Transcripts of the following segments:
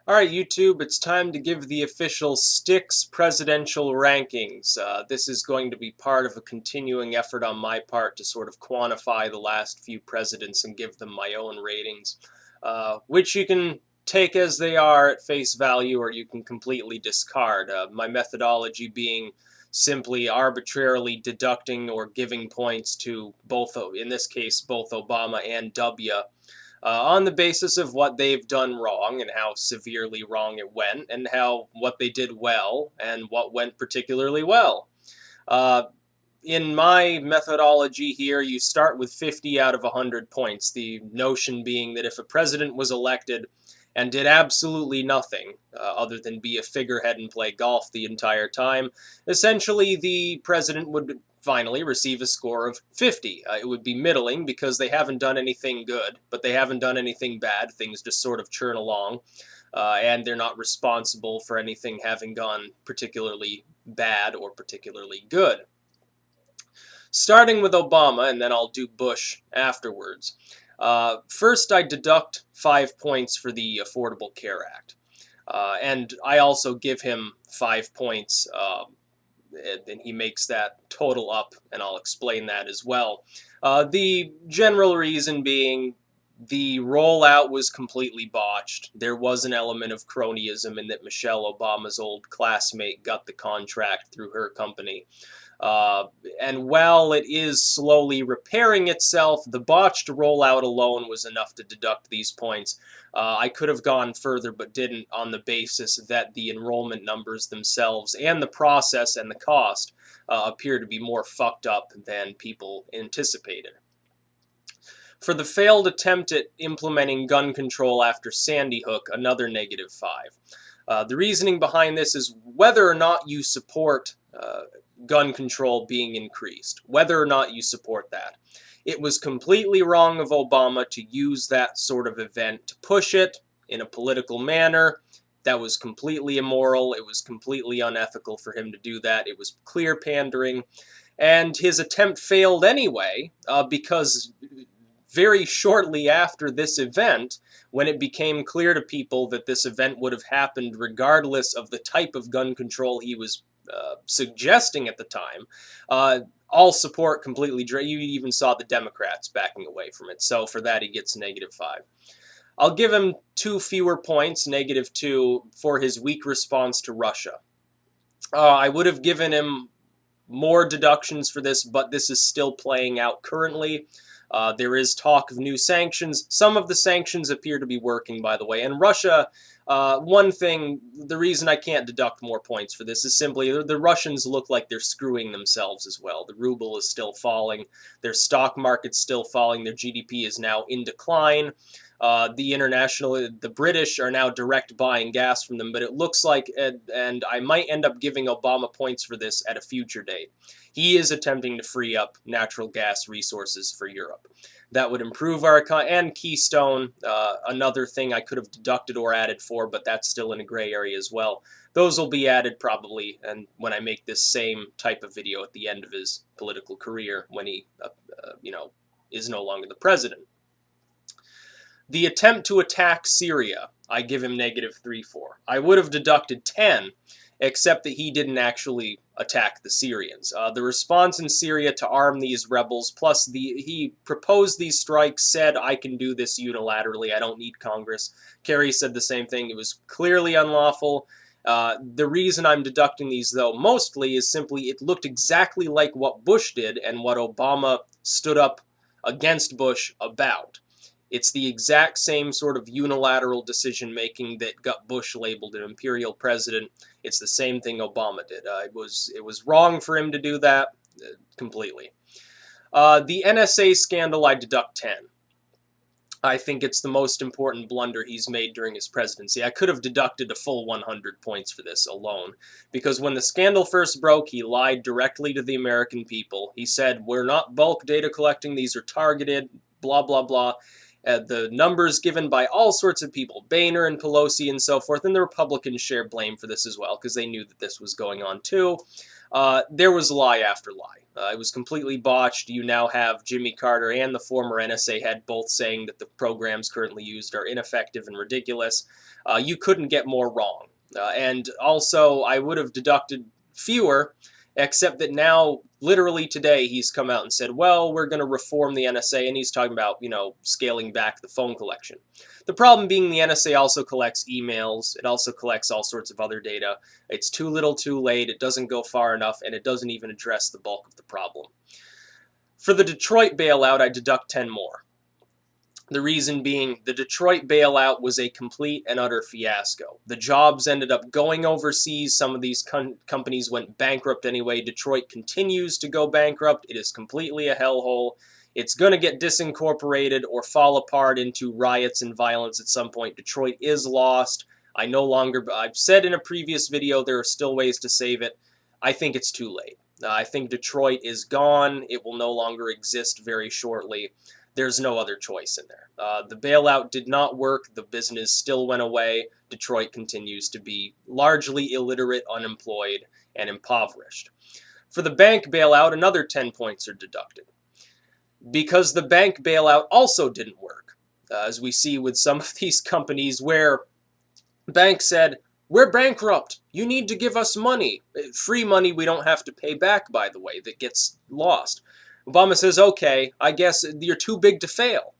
Alright, YouTube, it's time to give the official Styx presidential rankings. This is going to be part of a continuing effort on my part to sort of quantify the last few presidents and give them my own ratings, which you can take as they are at face value or you can completely discard. My methodology being simply arbitrarily deducting or giving points to both, in this case, both Obama and W, on the basis of what they've done wrong and how severely wrong it went, and how what they did well and what went particularly well. Uh, in my methodology here, you start with 50 out of 100 points, the notion being that if a president was elected and did absolutely nothing other than be a figurehead and play golf the entire time, essentially the president would finally receive a score of 50. It would be middling because they haven't done anything good, but they haven't done anything bad. Things just sort of churn along, and they're not responsible for anything having gone particularly bad or particularly good. Starting with Obama, and then I'll do Bush afterwards. First, I deduct 5 points for the Affordable Care Act. And I also give him 5 points, and he makes that total up, and I'll explain that as well. The general reason being the rollout was completely botched. There was an element of cronyism in that Michelle Obama's old classmate got the contract through her company. And while it is slowly repairing itself, the botched rollout alone was enough to deduct these points. I could have gone further but didn't, on the basis that the enrollment numbers themselves and the process and the cost appear to be more fucked up than people anticipated. For the failed attempt at implementing gun control after Sandy Hook, another -5. The reasoning behind this is whether or not you support gun control being increased, whether or not you support that. It was completely wrong of Obama to use that sort of event to push it in a political manner. That was completely immoral. It was completely unethical for him to do that. It was clear pandering. And his attempt failed anyway, because very shortly after this event, when it became clear to people that this event would have happened regardless of the type of gun control he was suggesting at the time, all support completely you even saw the Democrats backing away from it. So for that, he gets -5. I'll give him 2 fewer points, -2, for his weak response to Russia. I would have given him more deductions for this, but this is still playing out currently. There is talk of new sanctions. Some of the sanctions appear to be working, by the way. And Russia, one thing, the reason I can't deduct more points for this is simply the Russians look like they're screwing themselves as well. The ruble is still falling. Their stock market's still falling. Their GDP is now in decline. The British are now direct buying gas from them, but it looks like, and I might end up giving Obama points for this at a future date. He is attempting to free up natural gas resources for Europe. That would improve our economy. And Keystone, another thing I could have deducted or added for, but that's still in a gray area as well. Those will be added probably, and when I make this same type of video at the end of his political career, when he, is no longer the president. The attempt to attack Syria, I give him -3 for. I would have deducted 10, except that he didn't actually attack the Syrians. The response in Syria to arm these rebels, plus he proposed these strikes, said, I can do this unilaterally, I don't need Congress. Kerry said the same thing. It was clearly unlawful. The reason I'm deducting these, though, mostly is simply it looked exactly like what Bush did and what Obama stood up against Bush about. It's the exact same sort of unilateral decision-making that got Bush labeled an imperial president. It's the same thing Obama did. It was wrong for him to do that, completely. The NSA scandal, I deduct 10. I think it's the most important blunder he's made during his presidency. I could have deducted a full 100 points for this alone, because when the scandal first broke, he lied directly to the American people. He said, we're not bulk data collecting, these are targeted, blah, blah, blah. The numbers given by all sorts of people, Boehner and Pelosi and so forth, and the Republicans share blame for this as well, because they knew that this was going on too. There was lie after lie. It was completely botched. You now have Jimmy Carter and the former NSA head both saying that the programs currently used are ineffective and ridiculous. You couldn't get more wrong. And also, I would have deducted fewer, except that now, literally today, he's come out and said, well, we're going to reform the NSA, and he's talking about, scaling back the phone collection. The problem being the NSA also collects emails, it also collects all sorts of other data. It's too little too late, it doesn't go far enough, and it doesn't even address the bulk of the problem. For the Detroit bailout, I deduct 10 more. The reason being, the Detroit bailout was a complete and utter fiasco. The jobs ended up going overseas. Some of these companies went bankrupt anyway. Detroit continues to go bankrupt. It is completely a hellhole. It's going to get disincorporated or fall apart into riots and violence at some point. Detroit is lost. I've said in a previous video, there are still ways to save it. I think it's too late. I think Detroit is gone. It will no longer exist very shortly. There's no other choice in there. The bailout did not work. The business still went away. Detroit continues to be largely illiterate, unemployed, and impoverished. For the bank bailout, another 10 points are deducted. Because the bank bailout also didn't work, as we see with some of these companies where banks said, we're bankrupt. You need to give us money. Free money we don't have to pay back, by the way, that gets lost. Obama says, okay, I guess you're too big to fail.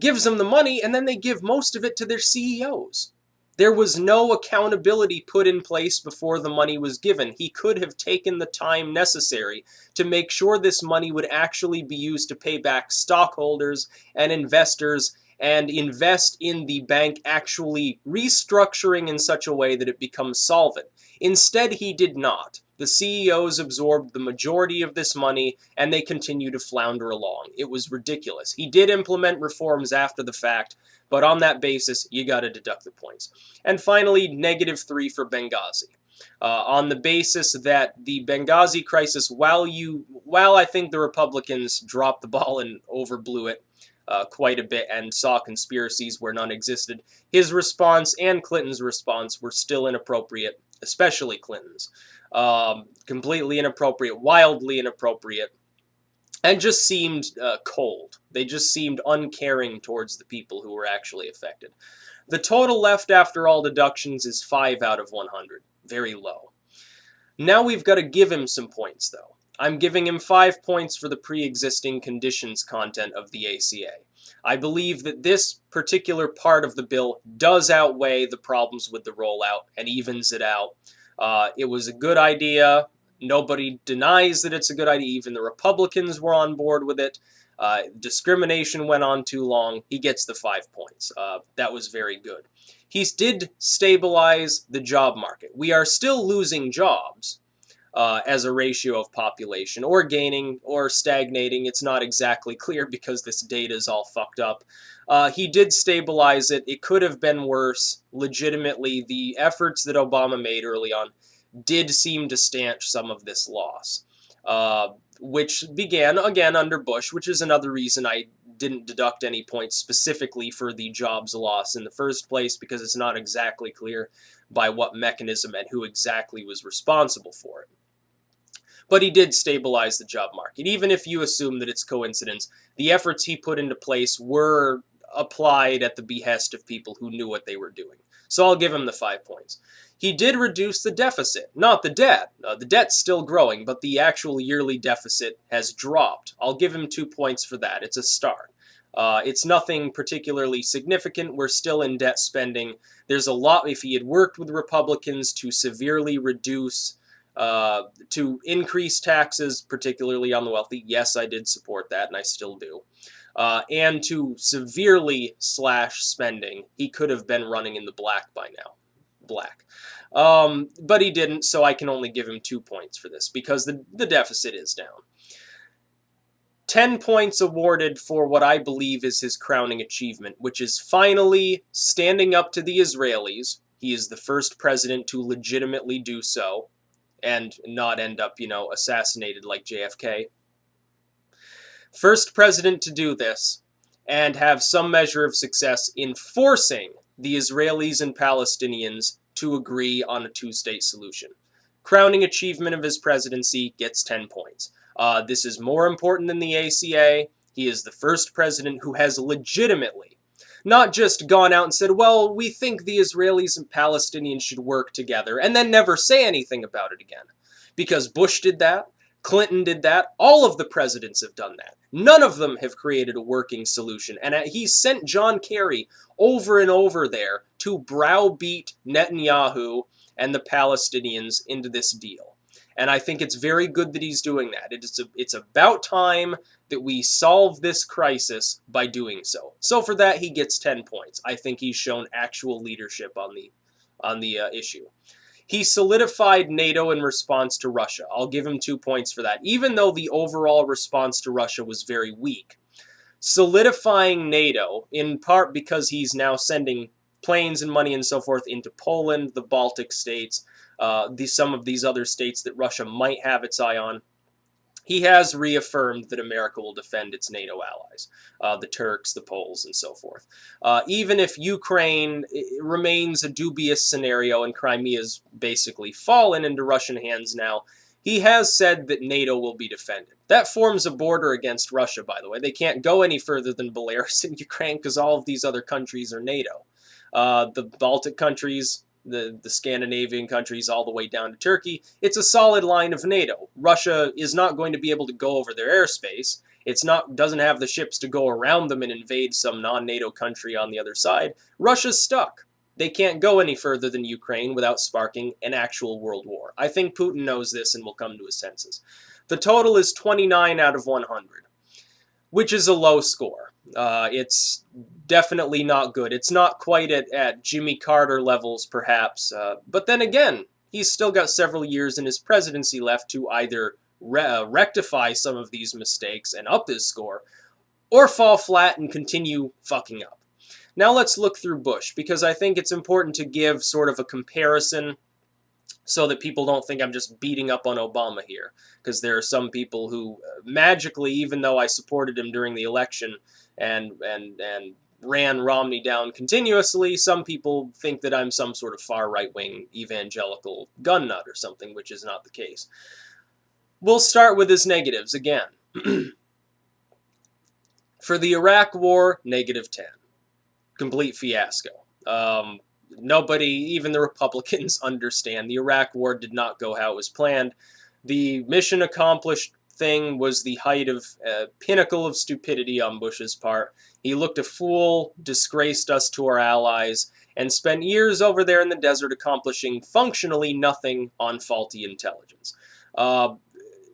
Gives them the money, and then they give most of it to their CEOs. There was no accountability put in place before the money was given. He could have taken the time necessary to make sure this money would actually be used to pay back stockholders and investors and invest in the bank actually restructuring in such a way that it becomes solvent. Instead, he did not. The CEOs absorbed the majority of this money, and they continue to flounder along. It was ridiculous. He did implement reforms after the fact, but on that basis, you got to deduct the points. And finally, -3 for Benghazi. On the basis that the Benghazi crisis, while I think the Republicans dropped the ball and overblew it quite a bit and saw conspiracies where none existed, his response and Clinton's response were still inappropriate, especially Clinton's. Completely inappropriate, wildly inappropriate, and just seemed cold. They just seemed uncaring towards the people who were actually affected. The total left after all deductions is 5 out of 100. Very low. Now we've got to give him some points, though. I'm giving him 5 points for the pre-existing conditions content of the ACA. I believe that this particular part of the bill does outweigh the problems with the rollout and evens it out. It was a good idea. Nobody denies that it's a good idea. Even the Republicans were on board with it. Discrimination went on too long. He gets the 5 points. That was very good. He did stabilize the job market. We are still losing jobs as a ratio of population, or gaining, or stagnating. It's not exactly clear because this data is all fucked up. He did stabilize it. It could have been worse. Legitimately, the efforts that Obama made early on did seem to stanch some of this loss, which began, again, under Bush, which is another reason I didn't deduct any points specifically for the jobs loss in the first place, because it's not exactly clear by what mechanism and who exactly was responsible for it. But he did stabilize the job market. Even if you assume that it's coincidence, the efforts he put into place were applied at the behest of people who knew what they were doing. So I'll give him the 5 points. He did reduce the deficit, not the debt. The debt's still growing, but the actual yearly deficit has dropped. I'll give him 2 points for that. It's a start. It's nothing particularly significant. We're still in debt spending. There's a lot, if he had worked with Republicans to severely reduce, to increase taxes, particularly on the wealthy. Yes, I did support that, and I still do. And to severely slash spending. He could have been running in the black by now. But he didn't, so I can only give him 2 points for this, because the deficit is down. 10 points awarded for what I believe is his crowning achievement, which is finally standing up to the Israelis. He is the first president to legitimately do so, and not end up, assassinated like JFK. First president to do this, and have some measure of success in forcing the Israelis and Palestinians to agree on a two-state solution. Crowning achievement of his presidency gets 10 points. This is more important than the ACA. He is the first president who has legitimately not just gone out and said, well, we think the Israelis and Palestinians should work together, and then never say anything about it again. Because Bush did that, Clinton did that, all of the presidents have done that. None of them have created a working solution, and he sent John Kerry over and over there to browbeat Netanyahu and the Palestinians into this deal. And I think it's very good that he's doing that. It's about time that we solve this crisis by doing so. So for that, he gets 10 points. I think he's shown actual leadership on the issue. He solidified NATO in response to Russia. I'll give him 2 points for that, even though the overall response to Russia was very weak. Solidifying NATO, in part because he's now sending planes and money and so forth into Poland, the Baltic states, some of these other states that Russia might have its eye on. He has reaffirmed that America will defend its NATO allies, the Turks, the Poles, and so forth. Even if Ukraine remains a dubious scenario and Crimea's basically fallen into Russian hands now, he has said that NATO will be defended. That forms a border against Russia, by the way. They can't go any further than Belarus and Ukraine because all of these other countries are NATO. The Baltic countries, the Scandinavian countries, all the way down to Turkey, it's a solid line of NATO. Russia is not going to be able to go over their airspace. Doesn't have the ships to go around them and invade some non-NATO country on the other side. Russia's stuck. They can't go any further than Ukraine without sparking an actual world war. I think Putin knows this and will come to his senses. The total is 29 out of 100, which is a low score. It's definitely not good. It's not quite at Jimmy Carter levels, perhaps. But then again, he's still got several years in his presidency left to either rectify some of these mistakes and up his score, or fall flat and continue fucking up. Now let's look through Bush, because I think it's important to give sort of a comparison so that people don't think I'm just beating up on Obama here, because there are some people who magically, even though I supported him during the election and ran Romney down continuously, some people think that I'm some sort of far right-wing evangelical gun nut or something, which is not the case. We'll start with his negatives again. For the Iraq War, -10. Complete fiasco. Nobody, even the Republicans, understand. The Iraq War did not go how it was planned. The mission accomplished thing was the height of pinnacle of stupidity on Bush's part. He looked a fool, disgraced us to our allies, and spent years over there in the desert accomplishing functionally nothing on faulty intelligence.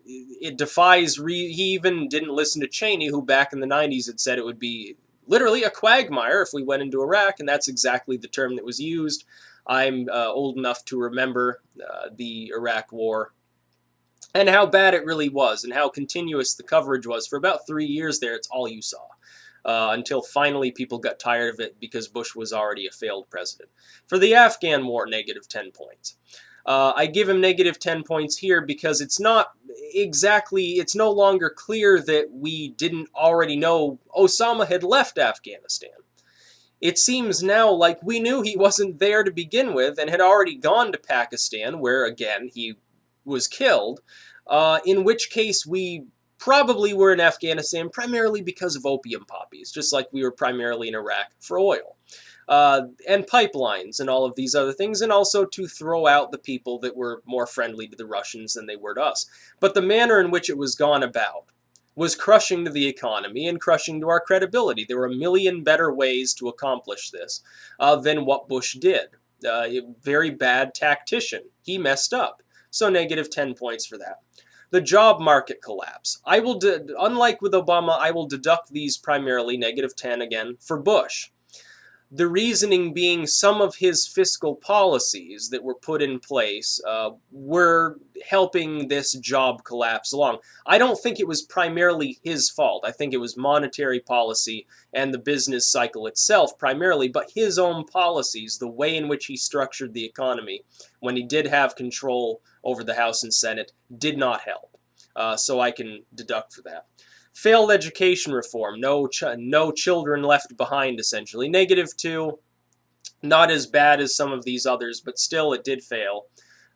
It defies he even didn't listen to Cheney, who back in the 90s had said it would be literally a quagmire if we went into Iraq, and that's exactly the term that was used. I'm old enough to remember the Iraq War and how bad it really was and how continuous the coverage was. For about 3 years there, it's all you saw. Until finally people got tired of it because Bush was already a failed president. For the Afghan War, -10 points. I give him -10 points here because it's no longer clear that we didn't already know Osama had left Afghanistan. It seems now like we knew he wasn't there to begin with and had already gone to Pakistan, where, again, he was killed, in which case we probably were in Afghanistan primarily because of opium poppies, just like we were primarily in Iraq for oil. And pipelines and all of these other things, and also to throw out the people that were more friendly to the Russians than they were to us. But the manner in which it was gone about was crushing to the economy and crushing to our credibility. There were a million better ways to accomplish this than what Bush did. A very bad tactician. He messed up. So -10 points for that. The job market collapse. Unlike with Obama, I will deduct these primarily -10 again for Bush. The reasoning being some of his fiscal policies that were put in place were helping this job collapse along. I don't think it was primarily his fault. I think it was monetary policy and the business cycle itself primarily, but his own policies, the way in which he structured the economy when he did have control over the House and Senate, did not help. So I can deduct for that. Failed education reform, no children left behind, essentially. -2, not as bad as some of these others, but still it did fail.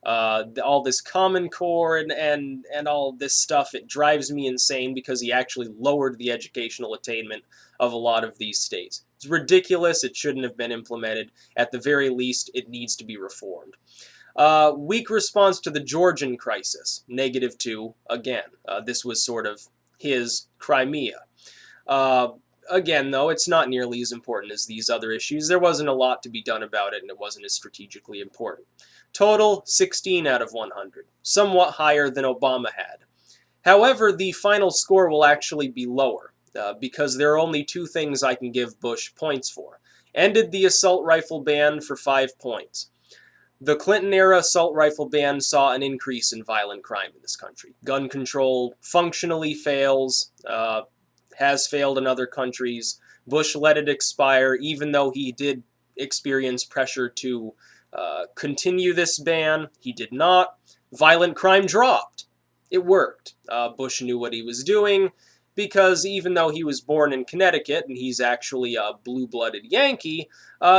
All this Common Core and all this stuff, it drives me insane because he actually lowered the educational attainment of a lot of these states. It's ridiculous. It shouldn't have been implemented. At the very least, it needs to be reformed. Weak response to the Georgian crisis, -2 again. This was sort of his Crimea. Uh, Again, though, it's not nearly as important as these other issues. There wasn't a lot to be done about it, and it wasn't as strategically important. Total, 16 out of 100, somewhat higher than Obama had. However, the final score will actually be lower, because there are only two things I can give Bush points for. Ended the assault rifle ban for 5 points. The Clinton-era assault rifle ban saw an increase in violent crime in this country. Gun control functionally fails, has failed in other countries. Bush let it expire, even though he did experience pressure to continue this ban. He did not. Violent crime dropped. It worked. Bush knew what he was doing, because even though he was born in Connecticut and he's actually a blue-blooded Yankee,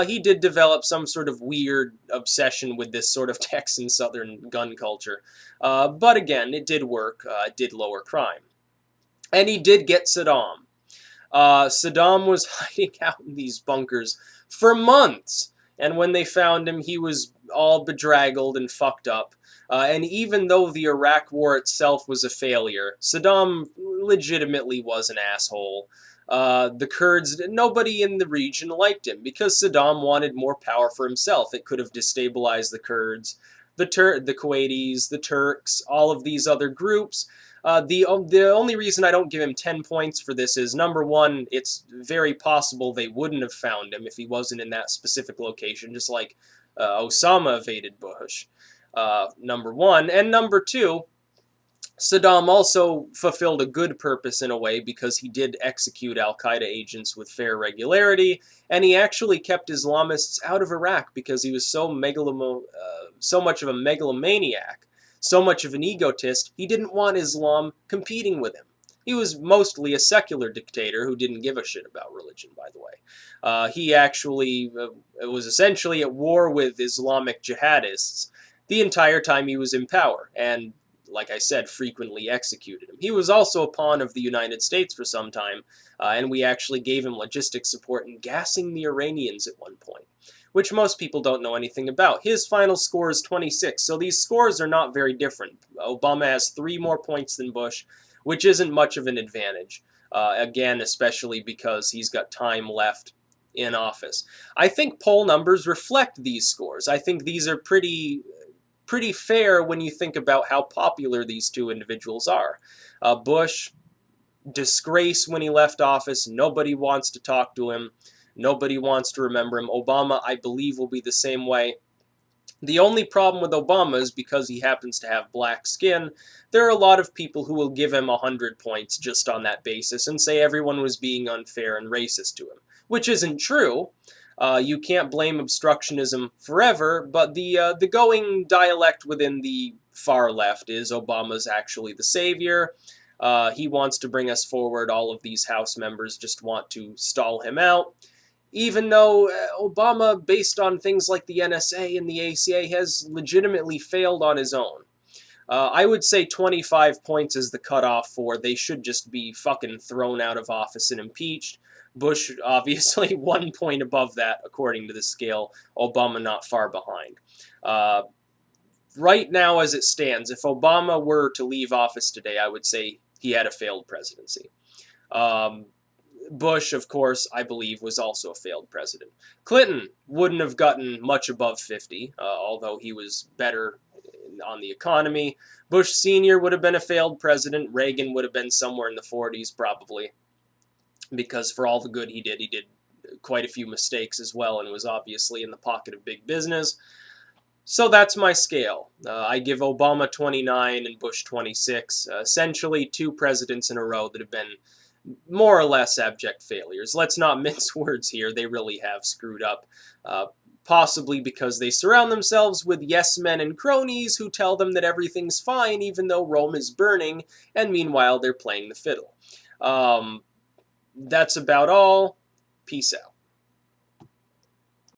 he did develop some sort of weird obsession with this sort of Texan Southern gun culture. But again, it did work. It did lower crime. And he did get Saddam. Saddam was hiding out in these bunkers for months. And when they found him, he was all bedraggled and fucked up. And even though the Iraq War itself was a failure, Saddam legitimately was an asshole. The Kurds, nobody in the region liked him because Saddam wanted more power for himself. It could have destabilized the Kurds, the Kuwaitis, the Turks, all of these other groups. The only reason I don't give him 10 points for this is, number one, it's very possible they wouldn't have found him if he wasn't in that specific location, just like Osama evaded Bush, number one. And number two, Saddam also fulfilled a good purpose in a way because he did execute al-Qaeda agents with fair regularity, and he actually kept Islamists out of Iraq because he was so much of a megalomaniac, so much of an egotist, he didn't want Islam competing with him. He was mostly a secular dictator who didn't give a shit about religion, by the way. He actually was essentially at war with Islamic jihadists the entire time he was in power, and like I said, frequently executed him. He was also a pawn of the United States for some time, and we actually gave him logistic support in gassing the Iranians at one point, which most people don't know anything about. His final score is 26, so these scores are not very different. Obama has 3 more points than Bush, which isn't much of an advantage, again, especially because he's got time left in office. I think poll numbers reflect these scores. I think these are pretty fair when you think about how popular these two individuals are. Bush, disgrace when he left office. Nobody wants to talk to him. Nobody wants to remember him. Obama, I believe, will be the same way. The only problem with Obama is because he happens to have black skin, there are a lot of people who will give him 100 points just on that basis and say everyone was being unfair and racist to him, which isn't true. You can't blame obstructionism forever, but the going dialect within the far left is Obama's actually the savior. He wants to bring us forward. All of these House members just want to stall him out. Even though Obama, based on things like the NSA and the ACA, has legitimately failed on his own. I would say 25 points is the cutoff for they should just be fucking thrown out of office and impeached. Bush, obviously, 1 point above that, according to the scale. Obama not far behind. Right now, as it stands, if Obama were to leave office today, I would say he had a failed presidency. Bush, of course, I believe, was also a failed president. Clinton wouldn't have gotten much above 50, although he was better on the economy. Bush Sr. would have been a failed president. Reagan would have been somewhere in the 40s, probably, because for all the good he did quite a few mistakes as well, and was obviously in the pocket of big business. So that's my scale. I give Obama 29 and Bush 26, essentially 2 presidents in a row that have been more or less abject failures. Let's not mince words here. They really have screwed up, possibly because they surround themselves with yes men and cronies who tell them that everything's fine even though Rome is burning, and meanwhile they're playing the fiddle. That's about all. Peace out.